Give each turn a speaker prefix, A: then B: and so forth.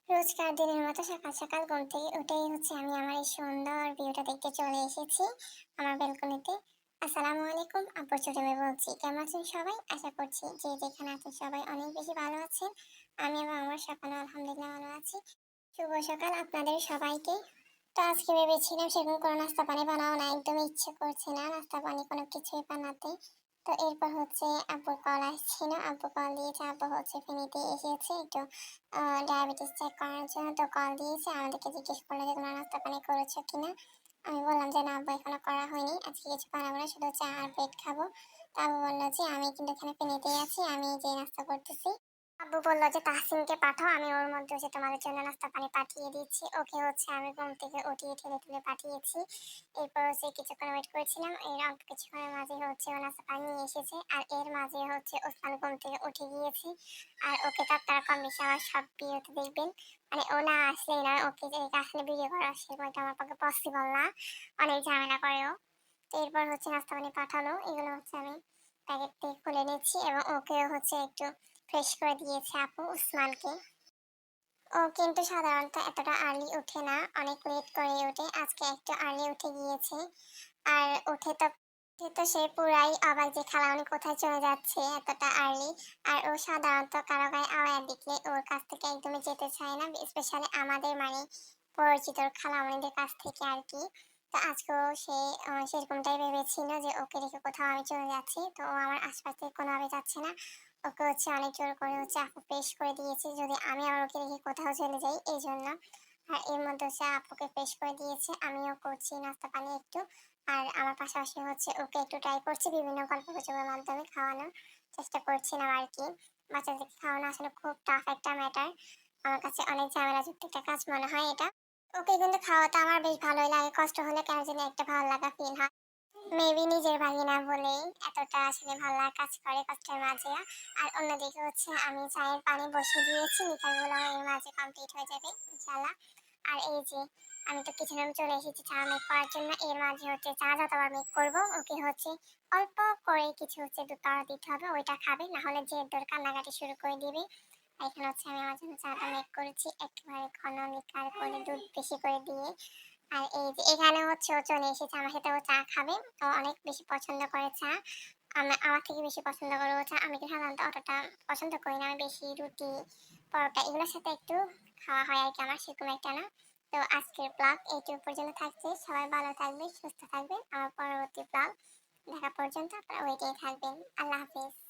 A: রোজকার দিনের মতো সকাল সকাল ঘুম থেকে উঠেই আমি আমার এই সুন্দর ভিউটা দেখতে চলে এসেছি আমার ব্যালকনিতে। আসসালামু আলাইকুম, আব্বু ছোট মেয়ে বলছি। কেমন আছেন সবাই? আশা করছি যে যেখানে আছেন সবাই অনেক বেশি ভালো আছেন। আমি এবং আমার সকালে আলহামদুলিল্লাহ ভালো আছি। শুভ সকাল আপনাদের সবাইকে। তো আজকে ভেবেছিলাম সেরকম কোনো নাস্তা পানি বানাবো না, একদমই ইচ্ছে করছে না নাস্তা পানি কোনো কিছুই বানাতে। তো এরপর আব্বুর কল আসছিল, আব্বু কল দিয়েছে, আব্বু ফেনীতে এসেছে একটু ডায়াবেটিস চেক করার জন্য। তো কল দিয়েছে, আমাদেরকে জিজ্ঞেস করলো যে তোমরা নাস্তা পানি করেছো কিনা। আমি বললাম যে না আব্বু, এখনো করা হয়নি, আজকে কিছু বানাবো না, শুধু চা আর ব্রেড খাবো। তো আব্বু বললো যে আমি কিন্তু এখানে ফেনীতেই আছি, আমি যে নাস্তা করতেছি। আব্বু বলল যে তাহসিনকে পাঠাও, আমি ওর মধ্যে তোমাদের জন্য নাস্তা পানি পাঠিয়ে দিচ্ছি। ওকে আমি ঘুম থেকে উঠিয়ে ঠেলে ঠেলে পাঠিয়েছি। এরপর কিছুক্ষণ ওয়েট করেছিলাম, এর অল্প কিছুক্ষণের মাঝে ও নাস্তা পানি নিয়ে এসেছে। আর এর মাঝে ওসমান ঘুম থেকে উঠে গিয়েছে। আর ওকে তো আপনারা কম বেশি আমার সব ভিডিওতে দেখবেন, মানে ও না আসলেই নয়, ওকে যে আসলে ভিডিও করা সেরকম এটা আমার পক্ষে পসিবল না, অনেক ঝামেলা করে ও। তো এরপর নাস্তা পানি পাঠালো, এগুলো আমি প্যাকেট থেকে খুলে নিচ্ছি এবং ওকে একটু ফ্রেশ করে দিয়েছে আপু উসমানকে। ও কিন্তু সাধারণত এতটা আর্লি ওঠে না, অনেক লেট করে ওঠে, আজকে একটু আর্লি উঠে গিয়েছে। আর উঠে তো সে পুরাই অবাক যে খালামণি কোথায় চলে যাচ্ছে এতটা আর্লি। আর ও সাধারণত কারো গায়ে আওয়াজ দেখলে ওর কাছ থেকে একদমই যেতে চায় না, স্পেশালি আমাদের মানে পরিচিত খালামণিদের কাছ থেকে আর কি। তো আজকেও সে সেরকমটাই ভেবেছিল যে ওকে রেখে কোথাও আমি চলে যাচ্ছি, তো ও আমার আশপাশ থেকে কোনোভাবে যাচ্ছে না। ওকে অনেক জোর করে আপু পেশ করে দিয়েছে যদি আমি আবার ওকে রেখে কোথাও চলে যাই, এই জন্য। আর এর মধ্যে আপুকে পেশ করে দিয়েছে, আমিও করছি নাস্তা পানি একটু। আর আমার পাশাপাশি ওকে একটু ট্রাই করছি বিভিন্ন গল্প গুজবের মাধ্যমে খাওয়ানোর চেষ্টা করছিলাম আর কি। বাচ্চাদেরকে খাওয়ানো আসলে খুব টাফ একটা ম্যাটার, আমার কাছে অনেক ঝামেলাযুক্ত একটা কাজ মনে হয় এটা। ওকে কিন্তু খাওয়াতে আমার বেশ ভালোই লাগে, কষ্ট হলে কেন জানি একটা ভালো লাগা ফিল হয়। মেবি নিজের ভাগিনা বলেই এতটা আসলে ভালো লাগা কাজ করে কষ্টের মাঝে। আর অন্যদিকে আমি চায়ের পানি বসিয়ে দিয়েছি, নিকালগুলো এর মাঝে কমপ্লিট হয়ে যাবে ইনশাল্লাহ। আর এই যে আমি তো কিচেনে চলে এসেছি চা মেক করার জন্য, এর মাঝে চা যতবার মেক করবো ওকে অল্প করে কিছু দুধ তাড়া দিতে হবে, ওইটা খাবে, না হলে যে তোর কান্নাকাটি শুরু করে দিবে। এখানে আমি আমার জন্য চাটা মেক করেছি একেবারে ঘন লিকার করে, দুধ বেশি করে দিয়ে। আর এই যে এখানে ও চলে এসেছে আমার সাথে, ও চা খাবে। ও অনেক বেশি পছন্দ করে চা, আমার থেকে বেশি পছন্দ করে ও চা। আমি তো সাধারণত অতটা পছন্দ করি না, আমি বেশি রুটি পরোটা এগুলোর সাথে একটু খাওয়া হয় আর কি, আমার সেরকম একটা না। তো আজকের ব্লগ এইটুকু পর্যন্ত থাকছে, সবাই ভালো থাকবেন সুস্থ থাকবেন, আমার পরবর্তী ব্লগ দেখা পর্যন্ত আপনারা ওয়েটেই থাকবেন। আল্লাহ হাফেজ।